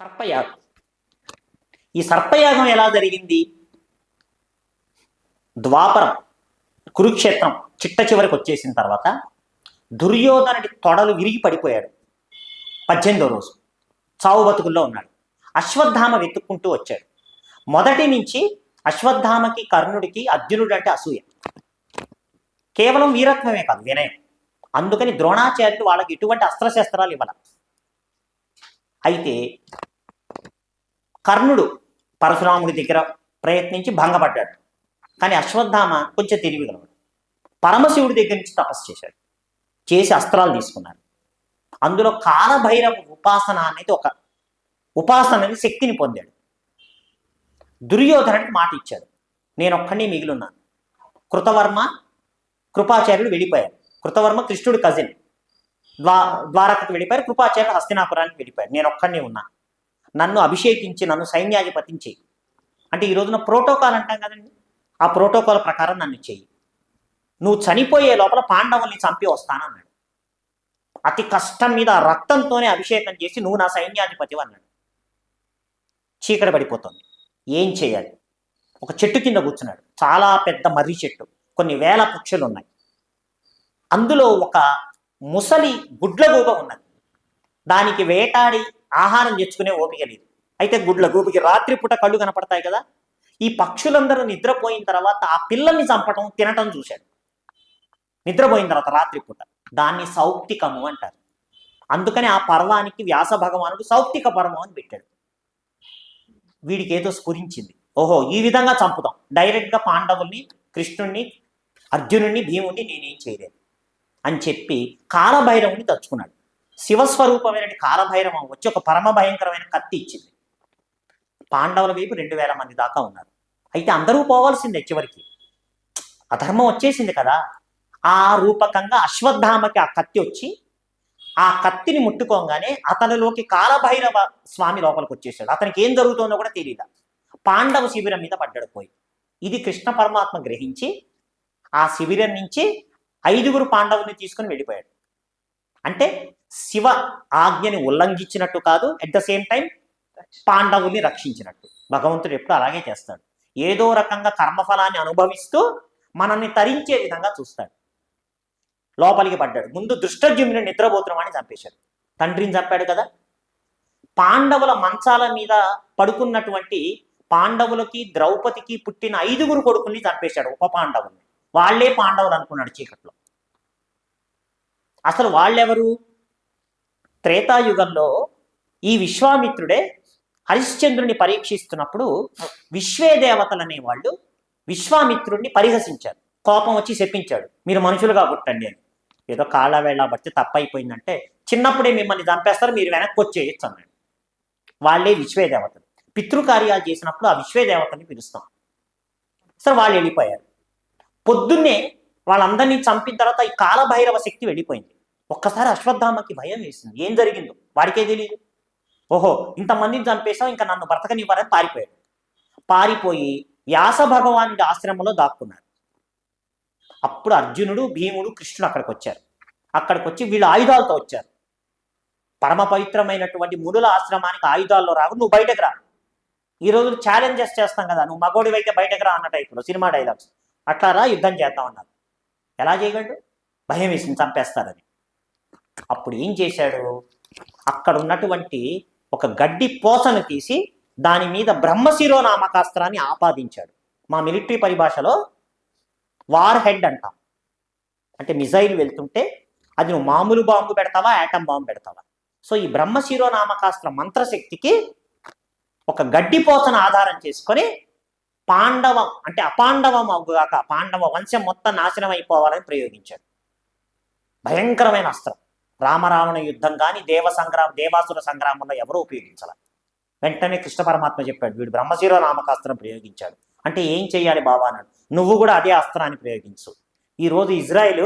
సర్పయాగం. ఈ సర్పయాగం ఎలా జరిగింది? ద్వాపరం, కురుక్షేత్రం చిట్ట చివరికి వచ్చేసిన తర్వాత దుర్యోధనుడి తొడలు విరిగి పడిపోయాడు. 18వ రోజు చావు బతుకుల్లో ఉన్నాడు. అశ్వత్థామ వెతుక్కుంటూ వచ్చాడు. మొదటి నుంచి అశ్వత్థామకి, కర్ణుడికి అర్జునుడు అంటే అసూయ. కేవలం వీరత్వమే కాదు, వినయం. అందుకని ద్రోణాచార్యుడు వాళ్ళకి ఎటువంటి అస్త్రశస్త్రాలు ఇవ్వాలి. అయితే కర్ణుడు పరశురాముడి దగ్గర ప్రయత్నించి భంగపడ్డాడు. కానీ అశ్వత్థామ కొంచెం తెలివిగలవాడు. పరమశివుడి దగ్గర నుంచి తపస్సు చేశాడు. చేసి అస్త్రాలు తీసుకున్నారు. అందులో కాలభైరవ ఉపాసన అనేది ఒక ఉపాసనని శక్తిని పొందాడు. దుర్యోధనుడికి మాట ఇచ్చాడు, నేను ఒక్కడిని మిగిలిన్నాను. కృతవర్మ, కృపాచార్యుడు వెళ్ళిపోయారు. కృతవర్మ కృష్ణుడి కజిన్, ద్వారకకు వెళ్ళిపోయారు. కృపాచార్యుడు హస్తినాపురానికి వెళ్ళిపోయారు. నేను ఒక్కడిని ఉన్నా. నన్ను అభిషేకించి నన్ను సైన్యాధిపతించి, అంటే ఈ రోజున ప్రోటోకాల్ అంటాం కదండి, ఆ ప్రోటోకాల్ ప్రకారం నన్ను చెయ్యి. నువ్వు చనిపోయే లోపల పాండవుల్ని చంపి వస్తానన్నాడు. అతి కష్టం మీద రక్తంతోనే అభిషేకం చేసి నువ్వు నా సైన్యాధిపతి అన్నాడు. చీకటి పడిపోతుంది. ఏం చేయాలి? ఒక చెట్టు కింద కూర్చున్నాడు. చాలా పెద్ద మర్రి చెట్టు, కొన్ని వేల పక్షులు ఉన్నాయి. అందులో ఒక ముసలి గుడ్లగూబ ఉన్నది. దానికి వేటాడి ఆహారం తెచ్చుకునే ఓపిక లేదు. అయితే గుడ్లగూబకి రాత్రిపూట కళ్ళు కనపడతాయి కదా. ఈ పక్షులందరూ నిద్రపోయిన తర్వాత ఆ పిల్లల్ని చంపటం, తినటం చూశాడు. నిద్రపోయిన తర్వాత రాత్రిపూట. దాన్ని సౌప్తికము అంటారు. అందుకని ఆ పర్వానికి వ్యాస భగవానుడు సౌప్తిక పర్వం అని పెట్టాడు. వీడికి ఏదో స్ఫురించింది, ఓహో ఈ విధంగా చంపుతాం, డైరెక్ట్గా పాండవుల్ని, కృష్ణుణ్ణి, అర్జునుడిని, భీముడిని నేనేం చేయలేదు అని చెప్పి కాలభైరవుని తలుచుకున్నాడు. శివస్వరూపమైన కాలభైరవం వచ్చి ఒక పరమ భయంకరమైన కత్తి ఇచ్చింది. పాండవుల వైపు 2000 మంది దాకా ఉన్నారు. అయితే అందరూ పోవాల్సిందే, చివరికి అధర్మం వచ్చేసింది కదా. ఆ రూపకంగా అశ్వత్థామకి ఆ కత్తి వచ్చి ఆ కత్తిని ముట్టుకోగానే అతనిలోకి కాలభైరవ స్వామి లోపలికి వచ్చేసాడు. అతనికి ఏం జరుగుతుందో కూడా తెలియదు. పాండవ శిబిరం మీద పడ్డాడు పోయి. ఇది కృష్ణ పరమాత్మ గ్రహించి ఆ శిబిరం నుంచి 5గురు పాండవుల్ని తీసుకుని వెళ్ళిపోయాడు. అంటే శివ ఆజ్ఞని ఉల్లంఘించినట్టు కాదు, అట్ ద సేమ్ టైం పాండవుల్ని రక్షించినట్టు. భగవంతుడు ఎప్పుడు అలాగే చేస్తాడు. ఏదో రకంగా కర్మఫలాన్ని అనుభవిస్తూ మనల్ని తరించే విధంగా చూస్తాడు. లోపలికి పడ్డాడు. ముందు దృష్టద్యుమ్నుని నిద్రపోతున్నామని చంపేశాడు. తండ్రిని చంపాడు కదా. పాండవుల మంచాల మీద పడుకున్నటువంటి పాండవులకి, ద్రౌపదికి పుట్టిన 5గురు కొడుకుల్ని చంపేశాడు. ఉప పాండవుల్ని. వాళ్లే పాండవులు అనుకున్నాడు చీకట్లో. అసలు వాళ్ళెవరు? త్రేతాయుగంలో ఈ విశ్వామిత్రుడే హరిశ్చంద్రుని పరీక్షిస్తున్నప్పుడు విశ్వే దేవతలు అనేవాళ్ళు విశ్వామిత్రుడిని పరిహసించారు. కోపం వచ్చి శపించాడు, మీరు మనుషులుగా పుట్టండి అని. ఏదో కాళ్ళ వేళ బట్టి తప్పైపోయిందంటే చిన్నప్పుడే మిమ్మల్ని చంపేస్తారు, మీరు వెనక్కి వచ్చేయచ్చు అన్నాడు. వాళ్ళే విశ్వే దేవతలు. పితృకార్యాలు చేసినప్పుడు ఆ విశ్వే దేవతని పిలుస్తాం. సరే వాళ్ళు వెళ్ళిపోయారు. పొద్దున్నే వాళ్ళందరినీ చంపిన తర్వాత ఈ కాలభైరవ శక్తి వెళ్ళిపోయింది. ఒక్కసారి అశ్వత్థామకి భయం వేసింది. ఏం జరిగిందో వాడికే తెలియదు. ఓహో ఇంతమందిని చంపేసాం, ఇంకా నన్ను బ్రతకనివ్వరని పారిపోయాడు. పారిపోయి వ్యాస భగవానుడి ఆశ్రమంలో దాక్కున్నారు. అప్పుడు అర్జునుడు, భీముడు, కృష్ణుడు అక్కడికి వచ్చారు. అక్కడికి వచ్చి వీళ్ళు ఆయుధాలతో వచ్చారు. పరమ పవిత్రమైనటువంటి మునుల ఆశ్రమానికి ఆయుధాల్లో రావు, నువ్వు బయటకు రా. ఈ రోజు ఛాలెంజెస్ చేస్తాం కదా, నువ్వు మగోడివైతే బయటకు రా అన్న టైపులో సినిమా డైలాగ్స్. అట్లా రా, యుద్ధం చేద్దాం అన్నారు. ఎలా చేయగలడు? భయం వేసింది, చంపేస్తారని. అప్పుడు ఏం చేశాడు? అక్కడ ఉన్నటువంటి ఒక గడ్డి పోసను తీసి దాని మీద బ్రహ్మశిరో నామకాస్త్రాన్ని ఆపాదించాడు. మా మిలిటరీ పరిభాషలో వార్ హెడ్ అంటాం. అంటే మిజైల్ వెళ్తుంటే అది నువ్వు మామూలు బాంబు పెడతావా, యాటం బాంబు పెడతావా. సో ఈ బ్రహ్మశిరో నామకాస్త్ర మంత్రశక్తికి ఒక గడ్డిపోసను ఆధారం చేసుకొని పాండవం అంటే అపాండవం అవ్వగాక పాండవ వంశం మొత్తం నాశనం అయిపోవాలని ప్రయోగించాడు. భయంకరమైన అస్త్రం. రామరావణ యుద్ధం కానీ దేవాసుర సంగ్రామంలో ఎవరూ ఉపయోగించాల. వెంటనే కృష్ణ పరమాత్మ చెప్పాడు, వీడు బ్రహ్మశిరో నామకాస్త్రం ప్రయోగించాడు. అంటే ఏం చెయ్యాలి బాబా అన్నాడు. నువ్వు కూడా అదే అస్త్రాన్ని ప్రయోగించు. ఈరోజు ఇజ్రాయిల్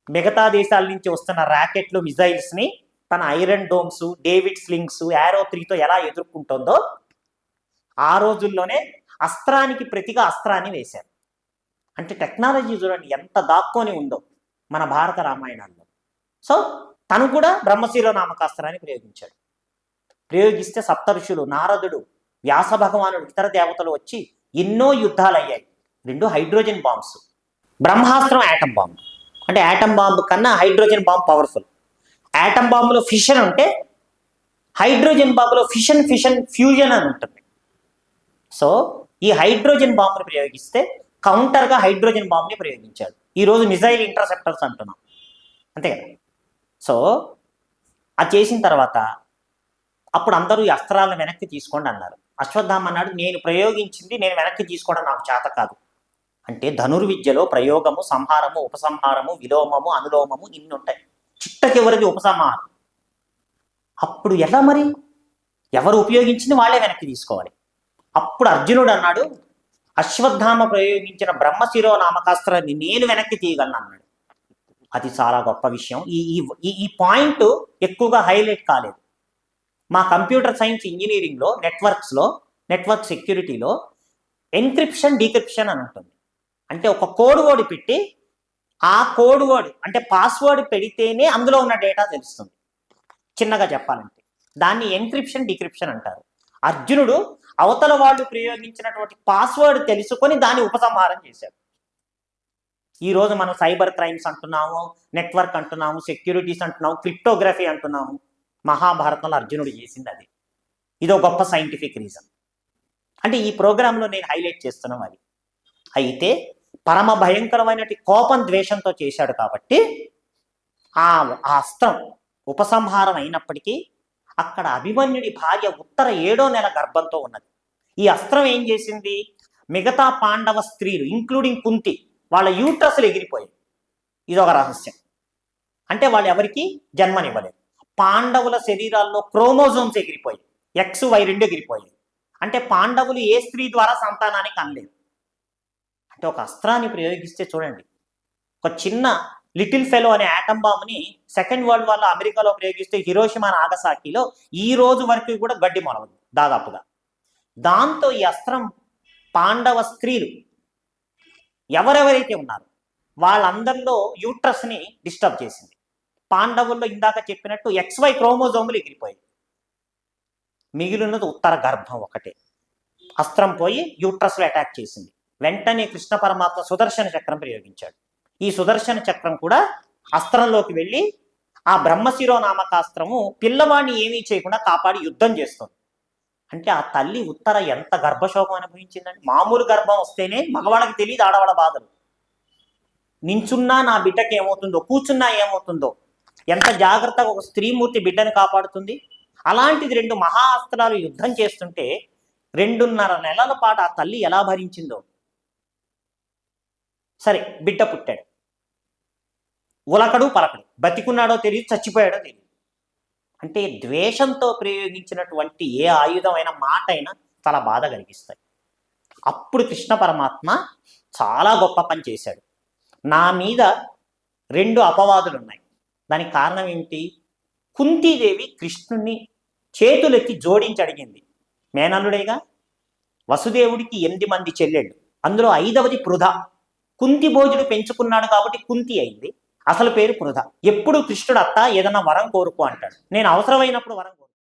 మిగతా దేశాల నుంచి వస్తున్న ర్యాకెట్లు, మిజైల్స్ని తన iron domes, David slings, Arrow 3తో ఎలా ఎదుర్కొంటుందో ఆ రోజుల్లోనే అస్త్రానికి ప్రతిగా అస్త్రాన్ని వేశారు. అంటే టెక్నాలజీ చూడండి ఎంత దాక్కొని ఉందో మన భారత రామాయణాల్లో. సో తను కూడా బ్రహ్మశిరో నామకాస్త్రాన్ని ప్రయోగించాడు. ప్రయోగిస్తే సప్తఋషులు, నారదుడు, వ్యాస భగవానుడు, ఇతర దేవతలు వచ్చి ఎన్నో యుద్ధాలు అయ్యాయి. 2 హైడ్రోజన్ బాంబ్స్. బ్రహ్మాస్త్రం యాటమ్ బాంబు. అంటే యాటమ్ బాంబు కన్నా హైడ్రోజన్ బాంబు పవర్ఫుల్. యాటమ్ బాంబులో ఫిషన్ ఉంటే హైడ్రోజన్ బాంబులో ఫిషన్ ఫ్యూజన్ అని ఉంటుంది. సో ఈ హైడ్రోజన్ బాంబుని ప్రయోగిస్తే కౌంటర్గా హైడ్రోజన్ బాంబుని ప్రయోగించాడు. ఈరోజు మిజైల్ ఇంటర్సెప్టర్స్ అంటున్నాం, అంతే కదా. సో అది చేసిన తర్వాత అప్పుడు అందరూ ఈ అస్త్రాలను వెనక్కి తీసుకోండి అన్నారు. అశ్వత్థామ అన్నాడు, నేను ప్రయోగించింది నేను వెనక్కి తీసుకోవడం నాకు చేత కాదు. అంటే ధనుర్విద్యలో ప్రయోగము, సంహారము, ఉపసంహారము, విలోమము, అనులోమము ఇన్ని ఉంటాయి. చిట్ట చివరిది ఉపసంహారం. అప్పుడు ఎలా మరి? ఎవరు ఉపయోగించింది వాళ్ళే వెనక్కి తీసుకోవాలి. అప్పుడు అర్జునుడు అన్నాడు, అశ్వత్థామ ప్రయోగించిన బ్రహ్మశిరో నామకాస్త్రాన్ని నేను వెనక్కి తీయగలను అన్నాడు. అది చాలా గొప్ప విషయం. ఈ పాయింట్ ఎక్కువగా హైలైట్ కాలేదు. మా కంప్యూటర్ సైన్స్ ఇంజనీరింగ్లో నెట్వర్క్ సెక్యూరిటీలో ఎన్క్రిప్షన్ డీక్రిప్షన్ అని ఉంటుంది. అంటే ఒక కోడ్ వర్డ్ పెట్టి ఆ కోడ్ వర్డ్ అంటే పాస్వర్డ్ పెడితేనే అందులో ఉన్న డేటా తెలుస్తుంది. చిన్నగా చెప్పాలంటే దాన్ని ఎన్క్రిప్షన్ డీక్రిప్షన్ అంటారు. అర్జునుడు అవతల వాళ్ళు ప్రయోగించినటువంటి పాస్వర్డ్ తెలుసుకొని దాన్ని ఉపసంహారం చేశాడు. ఈరోజు మనం సైబర్ క్రైమ్స్ అంటున్నాము, నెట్వర్క్ అంటున్నాము, సెక్యూరిటీస్ అంటున్నాము, క్రిప్టోగ్రఫీ అంటున్నాము. మహాభారతంలో అర్జునుడు చేసింది అది. ఇదో గొప్ప సైంటిఫిక్ రీజన్. అంటే ఈ ప్రోగ్రాంలో నేను హైలైట్ చేస్తున్నాం అది. అయితే పరమ భయంకరమైనటి కోపం ద్వేషంతో చేశాడు కాబట్టి ఆ అస్త్రం ఉపసంహారం అయినప్పటికీ అక్కడ అభిమన్యుడి భార్య ఉత్తర 7వ నెల గర్భంతో ఉన్నది. ఈ అస్త్రం ఏం చేసింది? మిగతా పాండవ స్త్రీలు ఇంక్లూడింగ్ కుంతి వాళ్ళ యూట్రస్లు ఎగిరిపోయాయి. ఇదొక రహస్యం. అంటే వాళ్ళు ఎవరికి జన్మనివ్వలేదు. పాండవుల శరీరాల్లో క్రోమోజోమ్స్ ఎగిరిపోయాయి, XY 2 ఎగిరిపోయాయి. అంటే పాండవులు ఏ స్త్రీ ద్వారా సంతానానికి అనలేదు. అంటే ఒక అస్త్రాన్ని ప్రయోగిస్తే చూడండి, ఒక చిన్న లిటిల్ ఫెలో అనే ఆటం బాంబ్ని సెకండ్ వరల్డ్ వార్లో అమెరికాలో ప్రయోగిస్తే హిరోషిమా నాగసాకిలో ఈ రోజు వరకు కూడా గడ్డి మొలవదు దాదాపుగా. దాంతో ఈ అస్త్రం పాండవ స్త్రీలు ఎవరెవరైతే ఉన్నారో వాళ్ళందరిలో యూట్రస్ని డిస్టర్బ్ చేసింది. పాండవుల్లో ఇందాక చెప్పినట్టు XY క్రోమోజోములు ఎగిరిపోయాయి. మిగిలినది ఉత్తర గర్భం ఒకటే. అస్త్రం పోయి యూట్రస్లో అటాక్ చేసింది. వెంటనే కృష్ణ పరమాత్మ సుదర్శన చక్రం ప్రయోగించాడు. ఈ సుదర్శన చక్రం కూడా అస్త్రంలోకి వెళ్ళి ఆ బ్రహ్మశిరో నామకాస్త్రము పిల్లవాడిని ఏమీ చేయకుండా కాపాడి యుద్ధం చేస్తుంది. అంటే ఆ తల్లి ఉత్తర ఎంత గర్భశోకం అనుభవించిందండి. మామూలు గర్భం వస్తేనే మగవాళ్ళకి తెలియదు ఆడవాళ్ళ బాధలు. నించున్నా నా బిడ్డకి ఏమవుతుందో, కూర్చున్నా ఏమవుతుందో, ఎంత జాగ్రత్తగా ఒక స్త్రీమూర్తి బిడ్డను కాపాడుతుంది. అలాంటిది 2 మహా అస్త్రాలు యుద్ధం చేస్తుంటే 2.5 నెలల పాటు ఆ తల్లి ఎలా భరించిందో. సరే, బిడ్డ పుట్టాడు, ఉలకడు పలకడు, బతికున్నాడో తెలియదు, చచ్చిపోయాడో తెలియదు. అంటే ద్వేషంతో ప్రయోగించినటువంటి ఏ ఆయుధమైన మాట అయినా చాలా బాధ కలిగిస్తాయి. అప్పుడు కృష్ణ పరమాత్మ చాలా గొప్ప పని చేశాడు. నా మీద 2 అపవాదులు ఉన్నాయి. దానికి కారణం ఏమిటి? కుంతీదేవి కృష్ణుణ్ణి చేతులెత్తి జోడించి అడిగింది. మేనల్లుడేగా, వసుదేవుడికి 8 మంది చెల్లెళ్ళు, అందులో 5వది పృథ. కుంతి భోజుడు పెంచుకున్నాడు కాబట్టి కుంతి అయింది. అసలు పేరు పృథ. ఎప్పుడు కృష్ణుడు అత్త ఏదన్నా వరం కోరుకో అంటాడు. నేను అవసరమైనప్పుడు వరం కోరుకు